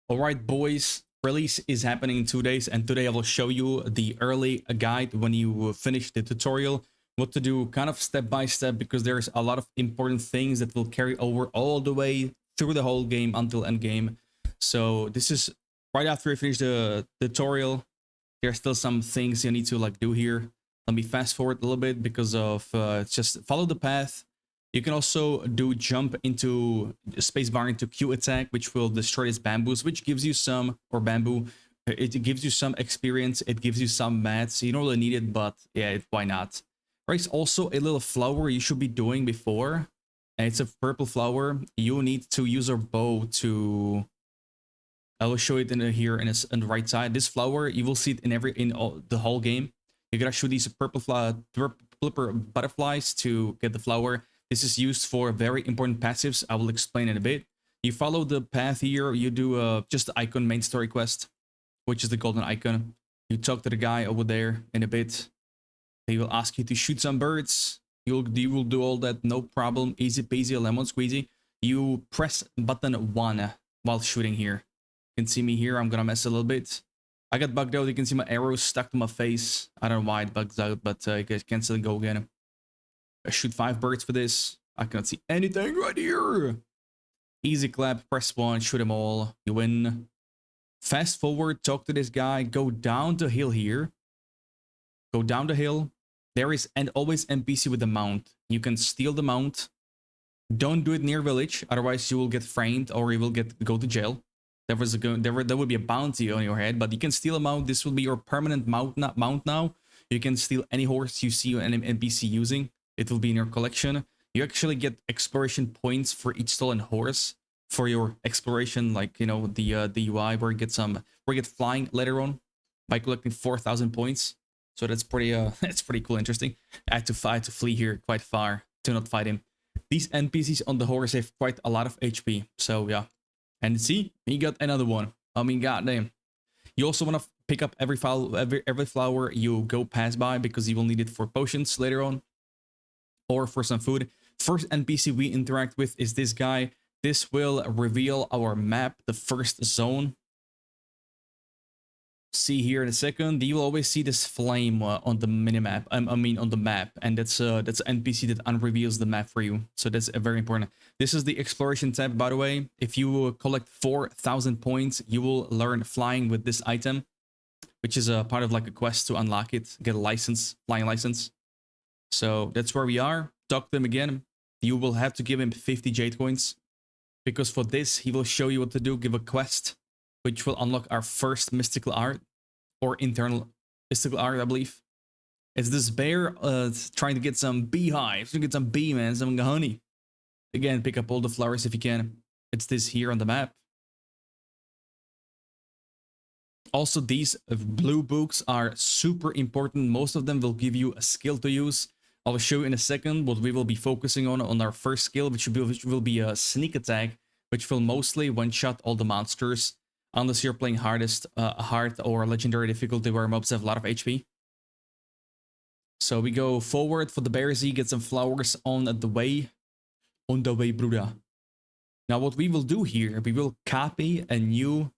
All right, boys, release is happening in 2 days, and today I will show you the early guide when you finish the tutorial, what to do kind of step by step, because there's a lot of important things that will carry over all the way through the whole game until end game. So this is right after you finish the tutorial. There's still some things you need to like do here. Let me fast forward a little bit because of just follow the path. You can also do jump into spacebar into Q attack, which will destroy his bamboos, which gives you some, or bamboo, it gives you some experience, it gives you some mats. You don't really need it, but yeah, why not? There's also a little flower you should be doing before, and it's a purple flower. You need to use a bow to... I will show it in here in on the right side. This flower, you will see it in the whole game. You gotta shoot these purple butterflies to get the flower. This is used for very important passives. I will explain in a bit. You follow the path here. You do just the icon main story quest, which is the golden icon. You talk to the guy over there in a bit. He will ask you to shoot some birds. You will do all that, no problem. Easy peasy, lemon squeezy. You press button 1 while shooting here. You can see me here. I'm gonna mess a little bit. I got bugged out. You can see my arrows stuck to my face. I don't know why it bugs out, but I can still go again. I shoot 5 birds for this. I cannot see anything right here. Easy clap, press 1, shoot them all. You win. Fast forward, talk to this guy. Go down the hill here. Go down the hill. There is always NPC with the mount. You can steal the mount. Don't do it near village, otherwise you will get framed or you will go to jail. There will be a bounty on your head, but you can steal a mount. This will be your permanent mount now. You can steal any horse you see an NPC using. It will be in your collection. You actually get exploration points for each stolen horse for your exploration, like, you know, the UI where you get flying later on by collecting 4,000 points. So that's pretty that's pretty cool, interesting. I had to flee here quite far to not fight him. These NPCs on the horse have quite a lot of HP, so yeah. And see, he got another one. I mean, goddamn. You also want to pick up every flower you go past by, because you will need it for potions later on or for some food. First NPC we interact with is this guy. This will reveal our map, the first zone. See here in a second, you will always see this flame on the minimap. I mean on the map, and that's an NPC that unreveals the map for you. So that's very important. This is the exploration tab, by the way. If you collect 4,000 points, you will learn flying with this item, which is a part of like a quest to unlock it, get a license, flying license. So that's where we are. Talk to him again. You will have to give him 50 jade coins, because for this he will show you what to do. Give a quest, which will unlock our first mystical art, or internal mystical art, I believe. It's this bear trying to get some beehives, to get some bee, man, some honey. Again, pick up all the flowers if you can. It's this here on the map. Also, these blue books are super important. Most of them will give you a skill to use. I will show you in a second what we will be focusing on our first skill, which will be a sneak attack, which will mostly one-shot all the monsters, unless you're playing hard or legendary difficulty where mobs have a lot of HP. So we go forward for the bear Z, get some flowers on the way. On the way, Bruda. Now what we will do here, we will copy a new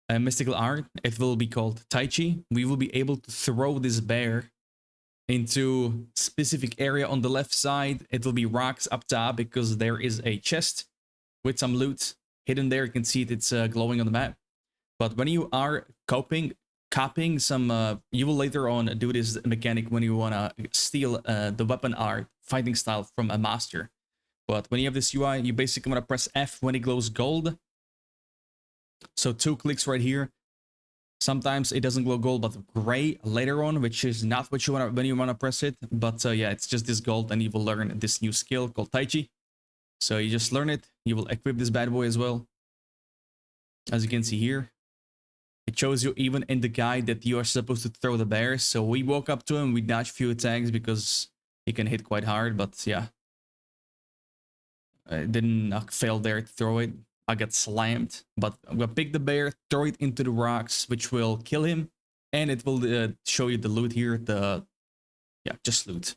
mystical art. It will be called Tai Chi. We will be able to throw this bear into specific area on the left side. It will be rocks up top, because there is a chest with some loot hidden there. You can see it, it's glowing on the map. But when you are copying some, you will later on do this mechanic when you want to steal the weapon art, fighting style from a master. But when you have this UI, you basically want to press F when it glows gold. So 2 clicks right here. Sometimes it doesn't glow gold, but gray later on, which is not what you want when you want to press it. But yeah, it's just this gold, and you will learn this new skill called Tai Chi. So you just learn it. You will equip this bad boy as well. As you can see here, it shows you even in the guide that you are supposed to throw the bear. So we walk up to him, we dodge a few attacks because he can hit quite hard. But yeah, I didn't fail there to throw it. I got slammed, but I'm gonna pick the bear, throw it into the rocks, which will kill him, and it will show you the loot here. Just loot,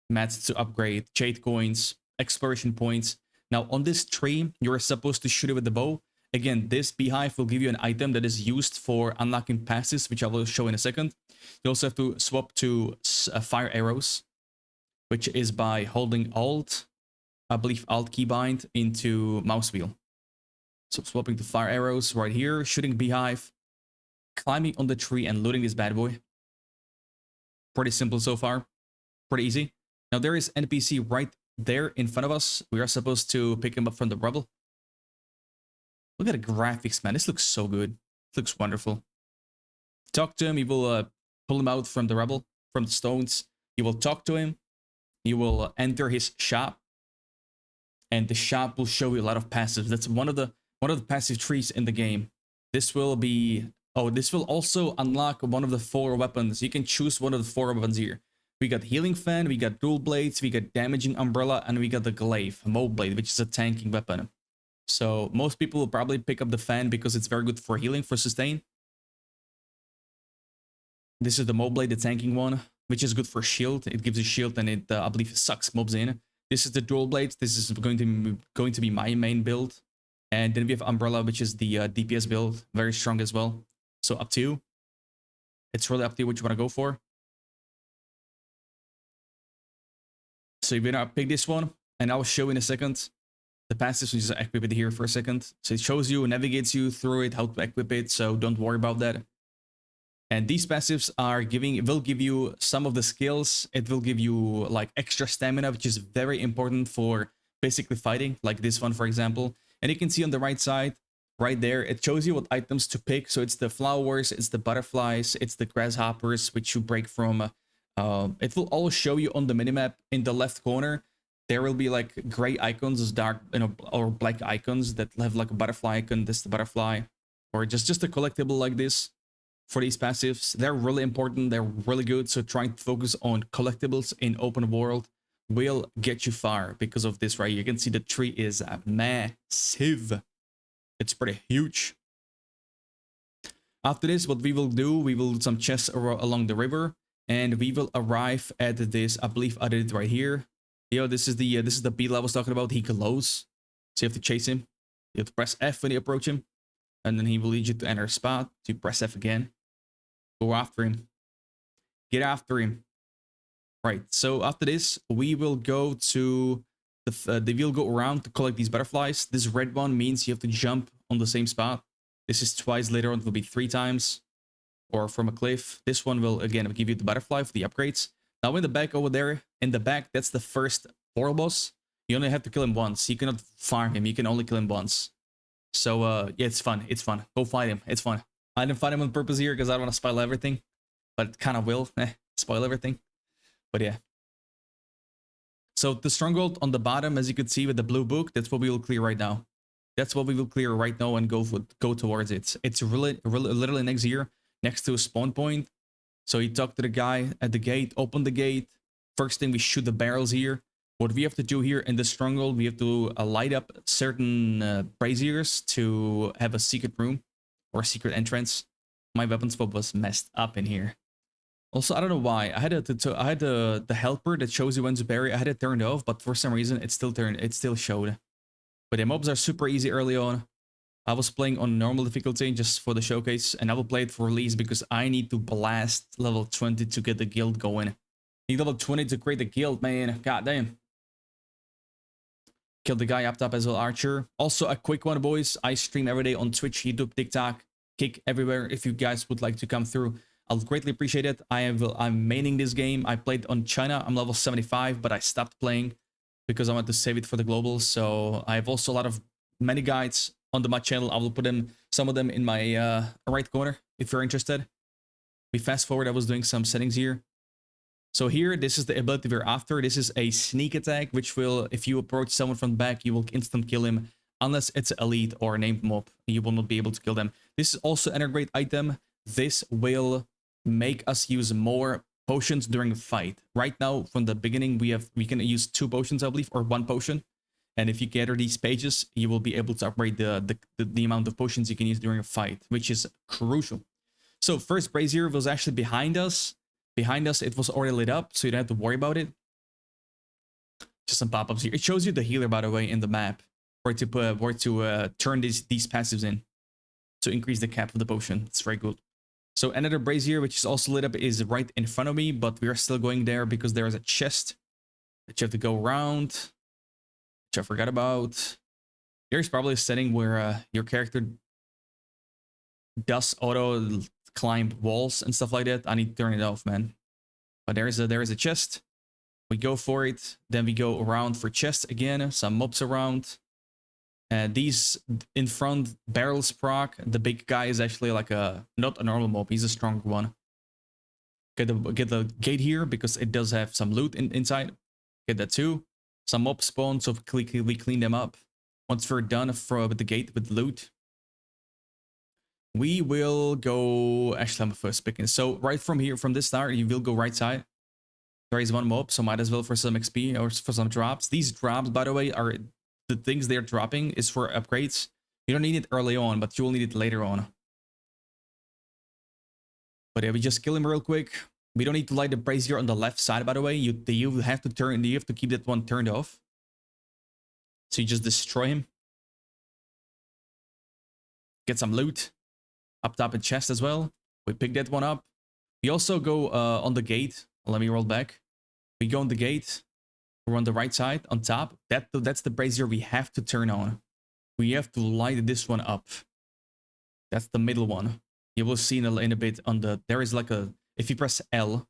mats to upgrade, jade coins, exploration points. Now on this tree, you're supposed to shoot it with the bow, Again, this Beehive will give you an item that is used for unlocking passes, which I will show in a second. You also have to swap to fire arrows, which is by holding Alt, I believe Alt keybind into mouse wheel. So swapping to fire arrows right here, shooting Beehive, climbing on the tree and looting this bad boy. Pretty simple so far. Pretty easy. Now there is NPC right there in front of us. We are supposed to pick him up from the rubble. Look at the graphics, man. This looks so good. It looks wonderful. Talk to him. You will pull him out from the rubble, from the stones. You will talk to him. You will enter his shop. And the shop will show you a lot of passives. That's one of the passive trees in the game. This will be... Oh, this will also unlock one of the 4 weapons. You can choose one of the 4 weapons here. We got Healing Fan, we got Dual Blades, we got Damaging Umbrella, and we got the Glaive, Mob Blade, which is a tanking weapon. So most people will probably pick up the Fan because it's very good for healing, for sustain. This is the Mob Blade, the tanking one, which is good for shield. It gives you shield and it, I believe, sucks mobs in. This is the Dual Blades. This is going to be my main build. And then we have Umbrella, which is the DPS build, very strong as well. So up to you. It's really up to you what you want to go for. So you're gonna pick this one, and I'll show in a second the passives. We just equip it here for a second. So it shows you, navigates you through it, how to equip it. So don't worry about that. And these passives are will give you some of the skills. It will give you like extra stamina, which is very important for basically fighting, like this one, for example. And you can see on the right side, right there, it shows you what items to pick. So it's the flowers, it's the butterflies, it's the grasshoppers, which you break from. It will all show you on the minimap in the left corner. There will be like gray icons, dark, or black icons that have like a butterfly icon. This is the butterfly, or just a collectible like this. For these passives, they're really important. They're really good. So trying to focus on collectibles in open world will get you far because of this, right? You can see the tree is massive. It's pretty huge. After this, what we will do, we will do some chests along the river. And we will arrive at this, I believe I did it right here. Yo, this is the beetle I was talking about. He glows. So you have to chase him. You have to press F when you approach him. And then he will lead you to enter a spot. So you press F again. Go after him. Get after him. Right, so after this, we will go to we'll go around to collect these butterflies. This red one means you have to jump on the same spot. This is twice, later on it will be 3 times. Or from a cliff. This one will, again, give you the butterfly for the upgrades. Now in the back over there, in the back, that's the first portal boss. You only have to kill him once. You cannot farm him. You can only kill him once. So, yeah, it's fun. It's fun. Go fight him. It's fun. I didn't fight him on purpose here because I don't want to spoil everything. But it kind of will. Spoil everything. But yeah. So the stronghold on the bottom, as you can see with the blue book, that's what we will clear right now. That's what we will clear right now and go towards it. It's really literally next year. Next to a spawn point. So you talk to the guy at the gate, open the gate. First thing, we shoot the barrels here. What we have to do here in the stronghold, we have to light up certain braziers to have a secret room or a secret entrance. My weapon swap was messed up in here. Also, I don't know why. I had the helper that shows you when to bury. I had it turned off, but for some reason it still showed. But the mobs are super easy early on. I was playing on normal difficulty just for the showcase, and I will play it for release because I need to blast level 20 to get the guild going. Need level 20 to create the guild, man. God damn. Killed the guy up top as well, Archer. Also, a quick one, boys. I stream every day on Twitch, YouTube, TikTok, Kick, everywhere. If you guys would like to come through, I'll greatly appreciate it. I'm maining this game. I played on China. I'm level 75, but I stopped playing because I want to save it for the global. So I have also many guides on my channel. I will put some of them in my right corner if you're interested. We fast forward. I was doing some settings here. So here, this is the ability we're after. This is a sneak attack, which will, if you approach someone from the back, you will instant kill him. Unless it's elite or a named mob, you will not be able to kill them. This is also an great item. This will make us use more potions during a fight. Right now, from the beginning, we can use 2 potions, I believe, or 1 potion. And if you gather these pages, you will be able to upgrade the amount of potions you can use during a fight, which is crucial. So first brazier was actually behind us. Behind us, it was already lit up, so you don't have to worry about it. Just some pop-ups here. It shows you the healer, by the way, in the map. where to turn these passives in to increase the cap of the potion. It's very good. So another brazier, which is also lit up, is right in front of me, but we are still going there because there is a chest that you have to go around, which I forgot about. There's probably a setting where your character does auto climb walls and stuff like that. I need to turn it off, man. But there is a chest. We go for it. Then we go around for chests again. Some mobs around. These in front barrels proc. The big guy is actually like not a normal mob. He's a stronger one. Get the gate here because it does have some loot inside. Get that too. Some mob spawn, so we clean them up. Once we're done with the gate with loot, we will go. Actually, I'm first picking. So right from here, from this start, you will go right side. There is one mob, so might as well for some XP or for some drops. These drops, by the way, are the things they're dropping is for upgrades. You don't need it early on, but you will need it later on. But yeah, we just kill him real quick. We don't need to light the brazier on the left side, by the way. You have to keep that one turned off. So you just destroy him. Get some loot. Up top a chest as well. We pick that one up. We also go on the gate. Let me roll back. We go on the gate. We're on the right side, on top. That's the brazier we have to turn on. We have to light this one up. That's the middle one. You will see in a bit on the... There is like a... If you press L,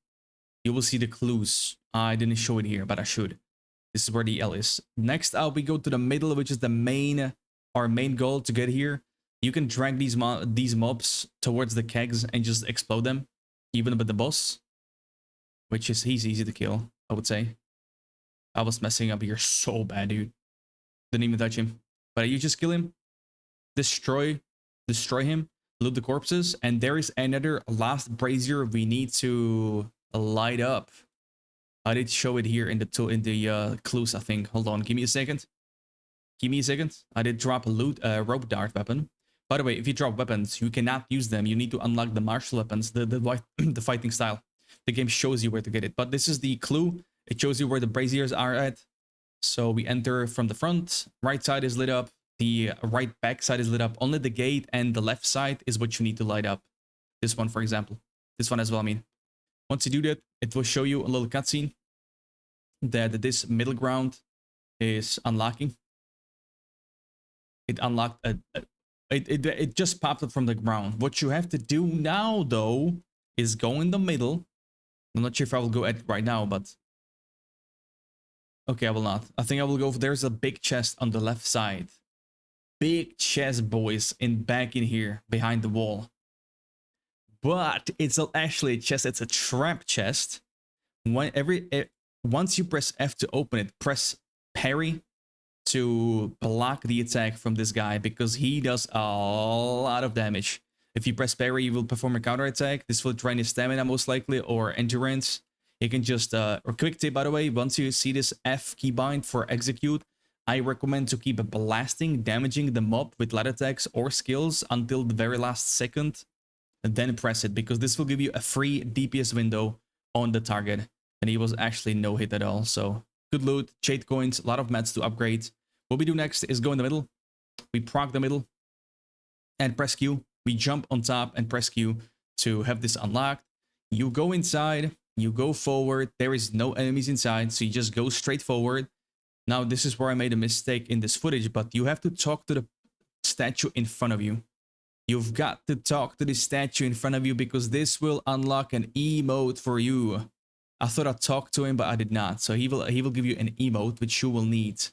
you will see the clues. I didn't show it here, but I should. This is where the L is. Next up, we go to the middle, which is our main goal to get here. You can drag these mobs towards the kegs and just explode them, even with the boss, which is easy to kill, I would say. I was messing up here so bad, dude. Didn't even touch him. But you just kill him, destroy him, loot the corpses, and there is another last brazier we need to light up. I did show it here in the clues, I think. Hold on, give me a second. I did drop a rope dart weapon. By the way, if you drop weapons, you cannot use them. You need to unlock the martial weapons, the fighting style. The game shows you where to get it. But this is the clue. It shows you where the braziers are at. So we enter from the front. Right side is lit up. The right back side is lit up. Only the gate and the left side is what you need to light up. This one, for example. This one as well, I mean. Once you do that, it will show you a little cutscene that this middle ground is unlocking. It unlocked it just popped up from the ground. What you have to do now, though, is go in the middle. I'm not sure if I will go at it right now, but okay, I will not. I think I will go. There's a big chest on the left side. Big chest, boys, back in here behind the wall. But it's actually a chest. It's a trap chest. Once you press F to open it, press parry to block the attack from this guy because he does a lot of damage. If you press parry, you will perform a counter attack. This will drain his stamina most likely or endurance. You can just or quick tip, by the way, once you see this F keybind for execute, I recommend to keep blasting, damaging the mob with light attacks or skills until the very last second, and then press it because this will give you a free DPS window on the target. And he was actually no hit at all. So good loot, jade coins, a lot of mats to upgrade. What we do next is go in the middle. We proc the middle and press Q. We jump on top and press Q to have this unlocked. You go inside, you go forward. There is no enemies inside, so you just go straight forward. Now, this is where I made a mistake in this footage, but you have to talk to the statue in front of you. You've got to talk to the statue in front of you because this will unlock an emote for you. I thought I talked to him, but I did not. So he will give you an emote, which you will need.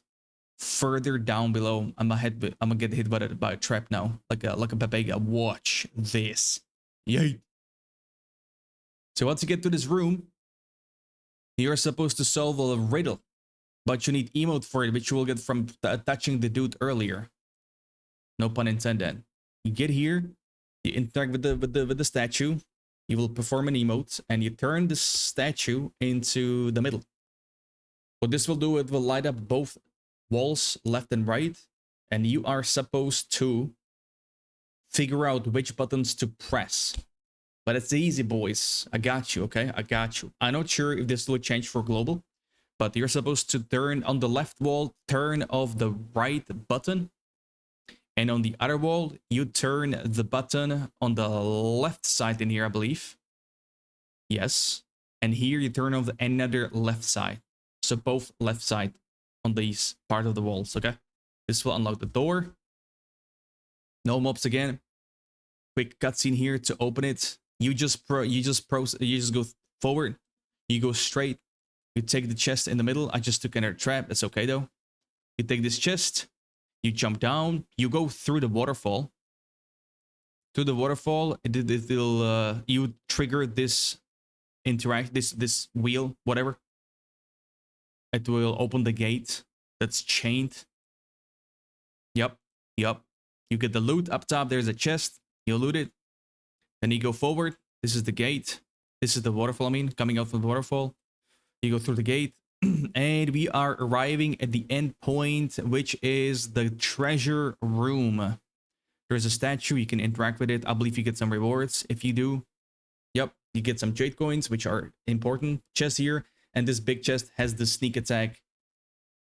Further down below, I'm gonna get hit by a trap now, like a Babega. Watch this. Yay! So once you get to this room, you're supposed to solve a riddle, but you need emote for it, which you will get from touching the dude earlier. No pun intended. You get here, you interact with the statue. You will perform an emote, and you turn the statue into the middle. What this will do, it will light up both walls left and right, and you are supposed to figure out which buttons to press. But it's easy, boys. I got you, okay? I got you. I'm not sure if this will change for global, But you're supposed to turn on the left wall, turn off the right button. And on the other wall, you turn the button on the left side in here, I believe. Yes. And here you turn off another left side. So both left side on these part of the walls, okay? This will unlock the door. No mobs again. Quick cutscene here to open it. You just go forward. You go straight. You take the chest in the middle. I just took another trap. That's okay though. You take this chest. You jump down. You go through the waterfall. To the waterfall, it will you trigger this this wheel, whatever. It will open the gate that's chained. Yep. You get the loot up top. There's a chest. You loot it. Then you go forward. This is the gate. This is the waterfall, I mean, coming out from the waterfall. You go through the gate. And we are arriving at the end point, which is the treasure room. There's a statue. You can interact with it. I believe you get some rewards if you do. Yep. You get some jade coins, which are important. Chest here. And this big chest has the sneak attack,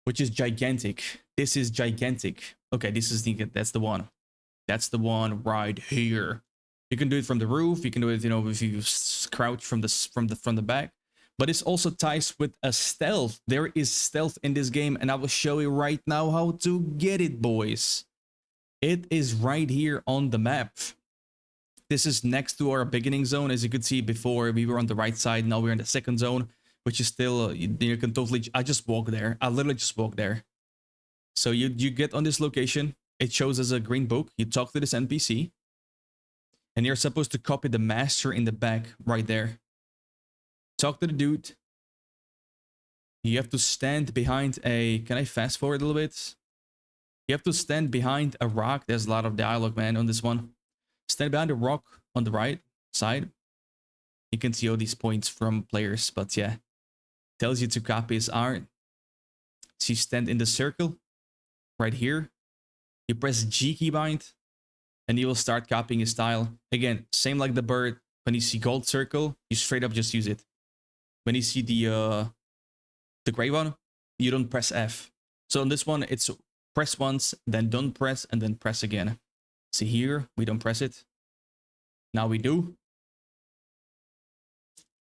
which is gigantic. This is gigantic. Okay, this is sneak. That's the one. That's the one right here. You can do it from the roof. You can do it, you know, if you crouch from the back. But this also ties with a stealth. There is stealth in this game, and I will show you right now how to get it, boys. It is right here on the map. This is next to our beginning zone. As you could see before, we were on the right side. Now we're in the second zone, which is still, you can totally, I just walk there. I literally just walk there. So you get on this location. It shows as a green book. You talk to this NPC. And you're supposed to copy the master in the back right there. Talk to the dude. You have to stand behind a... Can I fast forward a little bit? You have to stand behind a rock. There's a lot of dialogue, man, on this one. Stand behind a rock on the right side. You can see all these points from players, but yeah. Tells you to copy his art. So you stand in the circle right here. You press G keybind. And you will start copying his style. Again, same like the bird. When you see gold circle, you straight up just use it. When you see the gray one, you don't press F. So on this one, it's press once, then don't press, and then press again. See here, we don't press it. Now we do.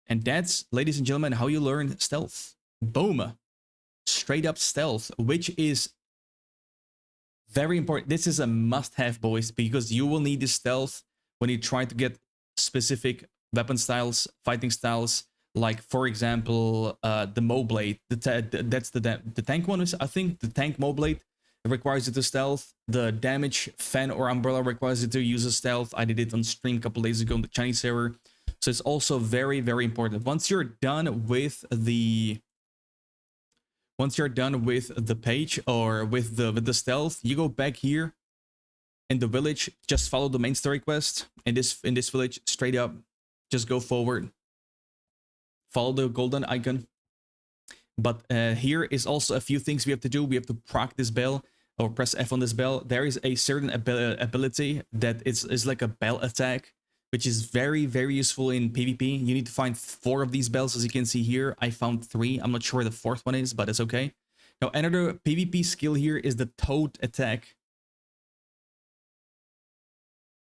And that's, ladies and gentlemen, how you learn stealth. Boom. Straight up stealth, which is very important. This is a must-have, boys, because you will need this stealth when you try to get specific weapon styles, fighting styles, like, for example, the Mo Blade. That's the tank one. I think the tank Mo Blade requires you to stealth. The damage fan or umbrella requires you to use a stealth. I did it on stream a couple days ago on the Chinese server. So it's also very, very important. Once you're done with the page or with the stealth, you go back here in the village. Just follow the main story quest. In this village, straight up, just go forward. Follow the golden icon. But here is also a few things we have to do. We have to proc this bell or press F on this bell. There is a certain ability that is like a bell attack, which is very, very useful in PvP. You need to find 4 of these bells, as you can see here. I found 3. I'm not sure where the 4th one is, but it's okay. Now, another PvP skill here is the toad attack.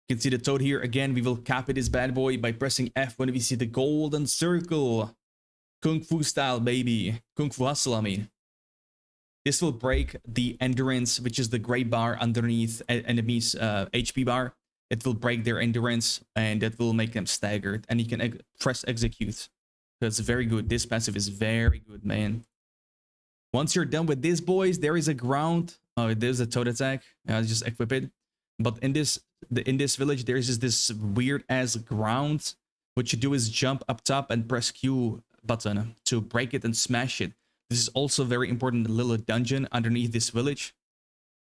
You can see the toad here. Again, we will copy this bad boy by pressing F when we see the golden circle. Kung Fu style, baby. Kung Fu hustle, I mean. This will break the endurance, which is the gray bar underneath enemies' HP bar. It will break their endurance, and that will make them staggered. And you can press execute. That's very good. This passive is very good, man. Once you're done with this, boys, there is a ground. Oh, there's a toad attack. I'll just equip it. But in this village, there's just this weird ass ground. What you do is jump up top and press Q button to break it and smash it. This is also very important little dungeon underneath this village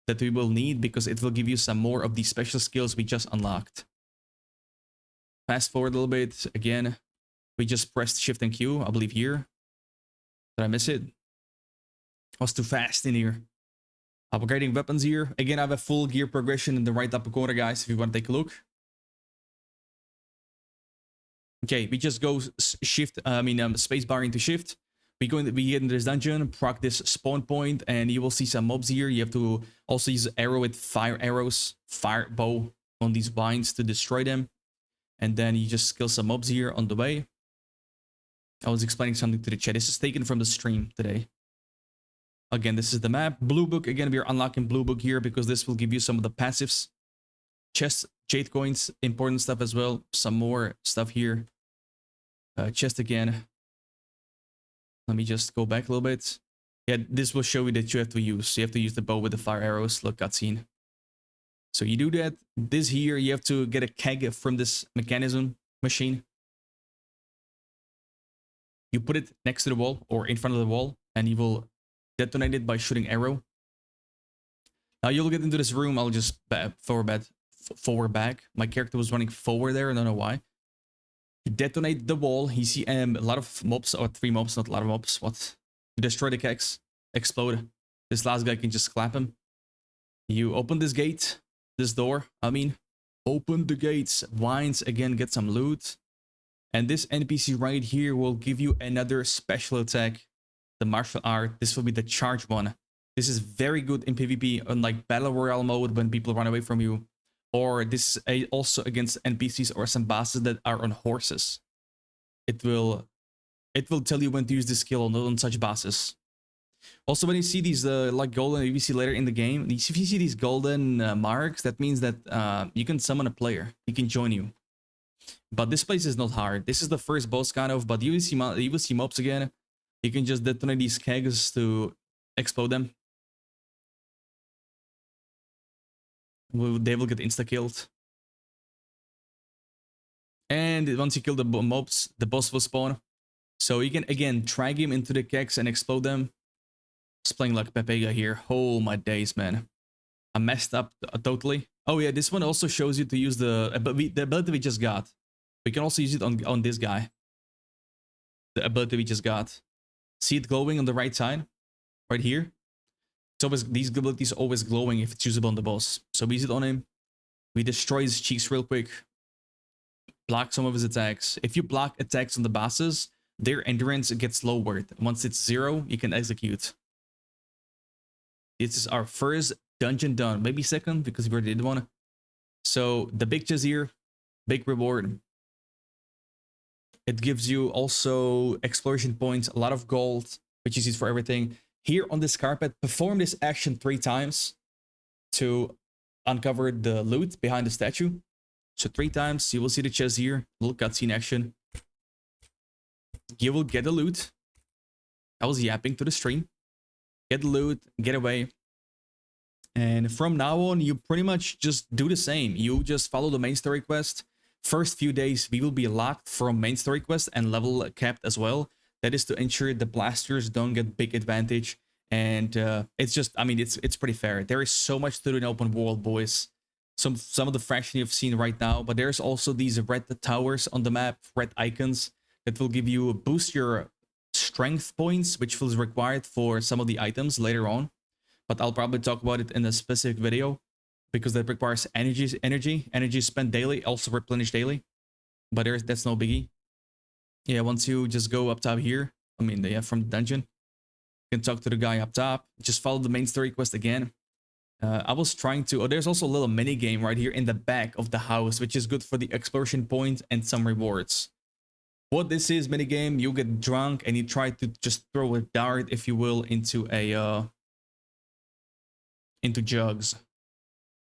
that we will need because it will give you some more of these special skills we just unlocked. Fast forward a little bit. Again, we just pressed Shift and Q, I believe here. Did I miss it? I was too fast in here. Upgrading weapons here. Again, I have a full gear progression in the right upper corner, guys, if you want to take a look. Okay, we just go spacebar into shift. We get into this dungeon, proc this spawn point, and you will see some mobs here. You have to also use arrow with fire arrows, fire bow on these vines to destroy them. And then you just kill some mobs here on the way. I was explaining something to the chat. This is taken from the stream today. Again, this is the map. Blue book. Again, we are unlocking blue book here because this will give you some of the passives. Chest, jade coins, important stuff as well. Some more stuff here. Chest again. Let me just go back a little bit. Yeah, this will show you that you have to use. You have to use the bow with the fire arrows. Look, cutscene. So you do that. This here, you have to get a keg from this mechanism machine. You put it next to the wall or in front of the wall, and you will detonate it by shooting arrow. Now you'll get into this room. I'll just forward back. My character was running forward there. I don't know why. You detonate the wall. You see a lot of mobs, or 3 mobs, not a lot of mobs. What? You destroy the kegs. Explode. This last guy can just clap him. You open this gate. This door. I mean, open the gates. Vines again, get some loot. And this NPC right here will give you another special attack. The martial art. This will be the charge one. This is very good in PvP, unlike Battle Royale mode when people run away from you. Or this is also against NPCs or some bosses that are on horses. It will tell you when to use this skill on such bosses. Also, when you see these like golden, if you see later in the game, if you see these golden marks, that means that you can summon a player. He can join you. But this place is not hard. This is the first boss kind of, but you will see mobs again. You can just detonate these kegs to explode them. They will get insta-killed. And once you kill the mobs, the boss will spawn. So you can, again, drag him into the kegs and explode them. Just playing like Pepega here. Oh my days, man. I messed up totally. Oh yeah, this one also shows you to use the ability we just got. We can also use it on this guy. The ability we just got. See it glowing on the right side? Right here? It's always, these abilities are always glowing if it's usable on the boss. So we use it on him. We destroy his cheeks real quick. Block some of his attacks. If you block attacks on the bosses, their endurance gets lowered. Once it's 0, you can execute. This is our first dungeon done. Maybe second, because we already did one. So the big chest here, big reward. It gives you also exploration points, a lot of gold, which is used for everything. Here on this carpet, perform this action 3 times to uncover the loot behind the statue. So 3 times, you will see the chest here, little cutscene action. You will get the loot. I was yapping to the stream. Get the loot, get away. And from now on, you pretty much just do the same. You just follow the main story quest. First few days, we will be locked from main story quest and level capped as well. That is to ensure the blasters don't get big advantage. And it's just, I mean, it's pretty fair. There is so much to do in open world, boys. Some of the fraction you've seen right now, but there's also these red towers on the map, red icons that will give you boost your strength points, which was required for some of the items later on. But I'll probably talk about it in a specific video because that requires energy spent daily, also replenished daily. But that's no biggie. Yeah, once you just go up top here, I mean, yeah, from the dungeon, you can talk to the guy up top. Just follow the main story quest again. I was trying to... Oh, there's also a little mini game right here in the back of the house, which is good for the exploration point and some rewards. What this is, mini game, you get drunk and you try to just throw a dart, if you will, into a into jugs.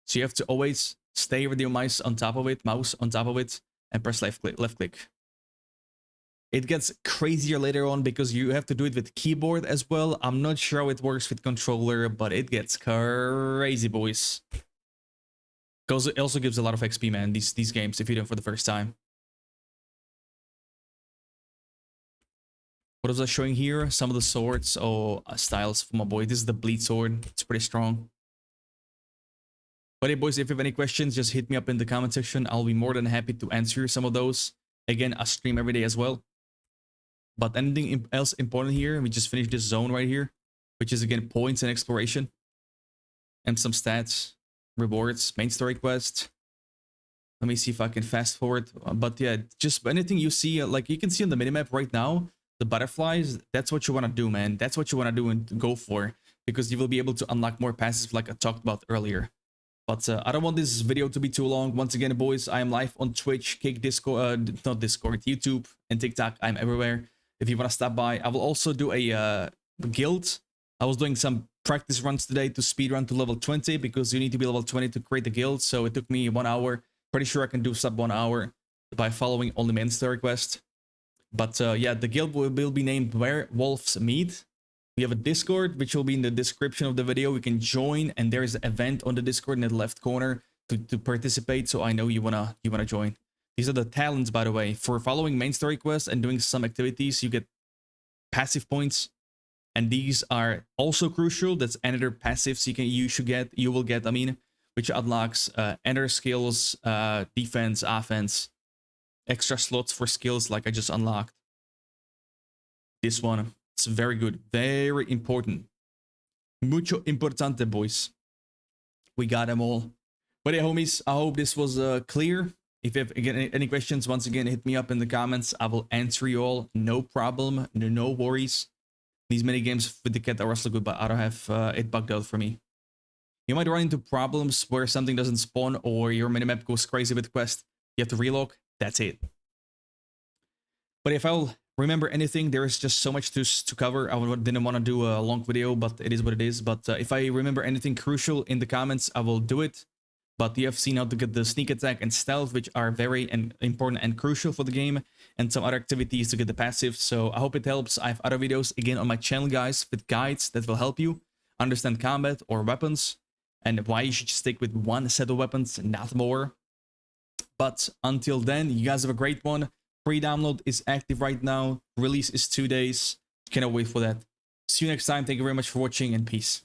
So you have to always stay with your mouse on top of it, and press left click. It gets crazier later on because you have to do it with keyboard as well. I'm not sure how it works with controller, but it gets crazy, boys. Because it also gives a lot of XP, man, these games, if you do them for the first time. What was I showing here? Some of the swords or styles for my boy. This is the bleed sword. It's pretty strong. But hey, boys, if you have any questions, just hit me up in the comment section. I'll be more than happy to answer some of those. Again, I stream every day as well. But anything else important here? We just finished this zone right here, which is again points and exploration. And some stats, rewards, main story quest. Let me see if I can fast forward. But yeah, just anything you see, like you can see on the minimap right now, the butterflies, that's what you want to do, man. That's what you want to do and go for, because you will be able to unlock more passive like I talked about earlier. But I don't want this video to be too long. Once again, boys, I am live on Twitch, Kick, Discord, not Discord, YouTube, and TikTok. I'm everywhere. If you want to stop by, I will also do a guild. I was doing some practice runs today to speedrun to level 20, because you need to be level 20 to create the guild. So it took me 1 hour. Pretty sure I can do sub 1 hour by following only mandatory request. But yeah, the guild will be named Werewolves Meet. We have a Discord, which will be in the description of the video. We can join, and there is an event on the Discord in the left corner to participate. So I know you wanna join. These are the talents, by the way. For following main story quests and doing some activities, you get passive points, and these are also crucial. That's another passives you will get. I mean, which unlocks enter skills, defense, offense, extra slots for skills like I just unlocked. This one. It's very good. Very important. Mucho importante, boys. We got them all. But yeah, homies, I hope this was clear. If you have again any questions, once again, hit me up in the comments. I will answer you all. No problem. No worries. These mini games with the cat are also good, but I don't have it bugged out for me. You might run into problems where something doesn't spawn or your minimap goes crazy with quest. You have to relog. That's it. But if I'll remember anything, there is just so much to cover. I didn't want to do a long video, but it is what it is. But if I remember anything crucial in the comments, I will do it. But you have seen how to get the sneak attack and stealth, which are very important and crucial for the game, and some other activities to get the passive. So I hope it helps. I have other videos again on my channel, guys, with guides that will help you understand combat or weapons and why you should stick with one set of weapons and not more. But until then, you guys have a great one. Free download is active right now. Release is 2 days. Cannot wait for that. See you next time. Thank you very much for watching, and peace.